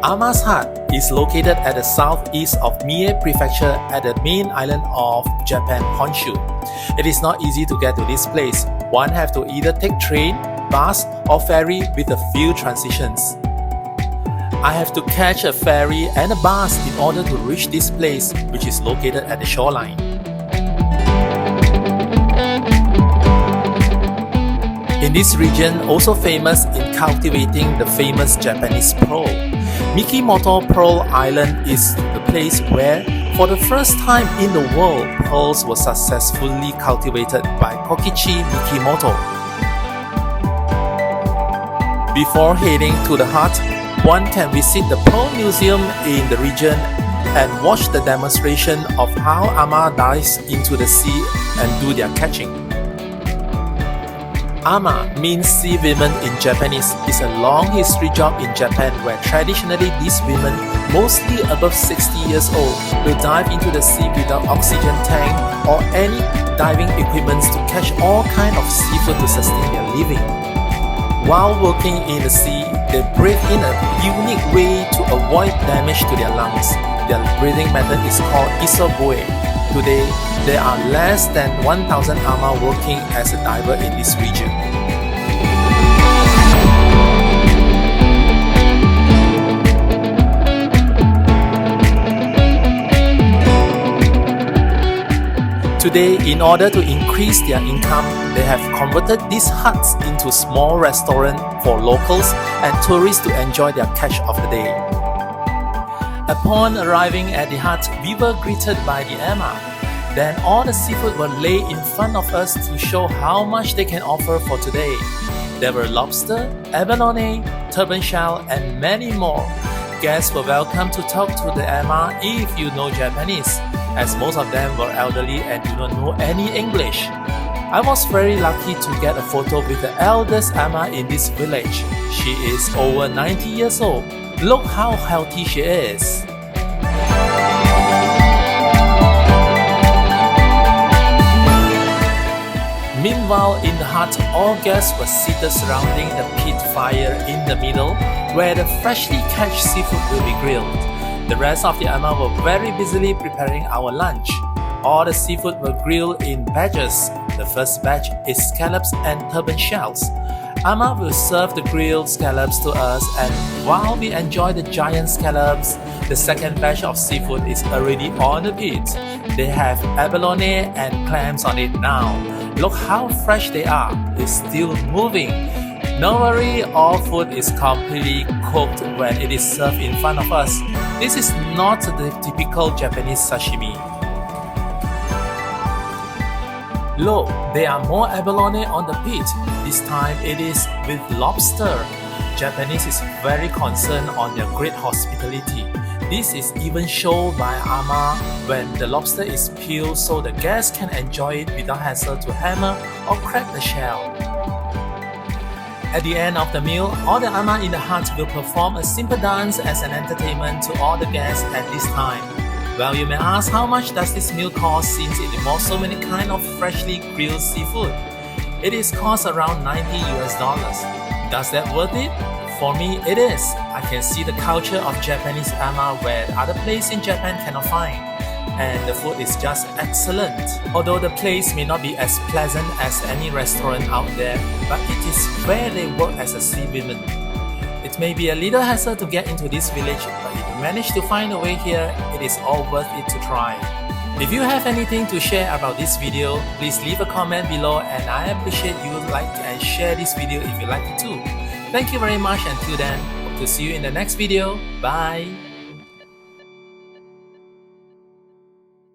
Ama's hut is located at the southeast of Mie Prefecture at the main island of Japan, Honshu. It is not easy to get to this place. One have to either take train, bus or ferry with a few transitions. I have to catch a ferry and a bus in order to reach this place, which is located at the shoreline. In this region, also famous in cultivating the famous Japanese pearl, Mikimoto Pearl Island is the place where, for the first time in the world, pearls were successfully cultivated by Kokichi Mikimoto. Before heading to the hut, one can visit the Pearl Museum in the region and watch the demonstration of how ama dives into the sea and do their catching. Ama means sea women in Japanese. It's a long history job in Japan where traditionally these women, mostly above 60 years old, will dive into the sea without oxygen tank or any diving equipment to catch all kinds of seafood to sustain their living. While working in the sea, they breathe in a unique way to avoid damage to their lungs. Their breathing method is called isobue. Today, there are less than 1,000 ama working as a diver in this region. Today, in order to increase their income, they have converted these huts into small restaurants for locals and tourists to enjoy their catch of the day. Upon arriving at the hut, we were greeted by the ama. Then all the seafood were laid in front of us to show how much they can offer for today. There were lobster, abalone, turban shell, and many more. Guests were welcome to talk to the ama if you know Japanese, as most of them were elderly and do not know any English. I was very lucky to get a photo with the eldest ama in this village. She is over 90 years old. Look how healthy she is. Meanwhile, in the hut, all guests were seated surrounding the pit fire in the middle, where the freshly catch seafood will be grilled. The rest of the ama were very busily preparing our lunch. All the seafood were grilled in batches. The first batch is scallops and turban shells. Ama will serve the grilled scallops to us, and while we enjoy the giant scallops, the second batch of seafood is already on the pit. They have abalone and clams on it now. Look how fresh they are. It's still moving. No worry, all food is completely cooked when it is served in front of us. This is not the typical Japanese sashimi. Look, there are more abalone on the pit. This time it is with lobster. Japanese is very concerned on their great hospitality. This is even shown by ama when the lobster is peeled so the guests can enjoy it without hassle to hammer or crack the shell. At the end of the meal, all the ama in the hut will perform a simple dance as an entertainment to all the guests at this time. Well, you may ask, how much does this meal cost since it involves so many kinds of freshly grilled seafood? It is cost around $90. Does that worth it? For me, it is. I can see the culture of Japanese ama where other places in Japan cannot find. And the food is just excellent. Although the place may not be as pleasant as any restaurant out there, but it is where they work as a sea women. It may be a little hassle to get into this village, but if you manage to find a way here, it is all worth it to try. If you have anything to share about this video, please leave a comment below, and I appreciate you like and share this video if you like it too. Thank you very much. Until then, hope to see you in the next video. Bye.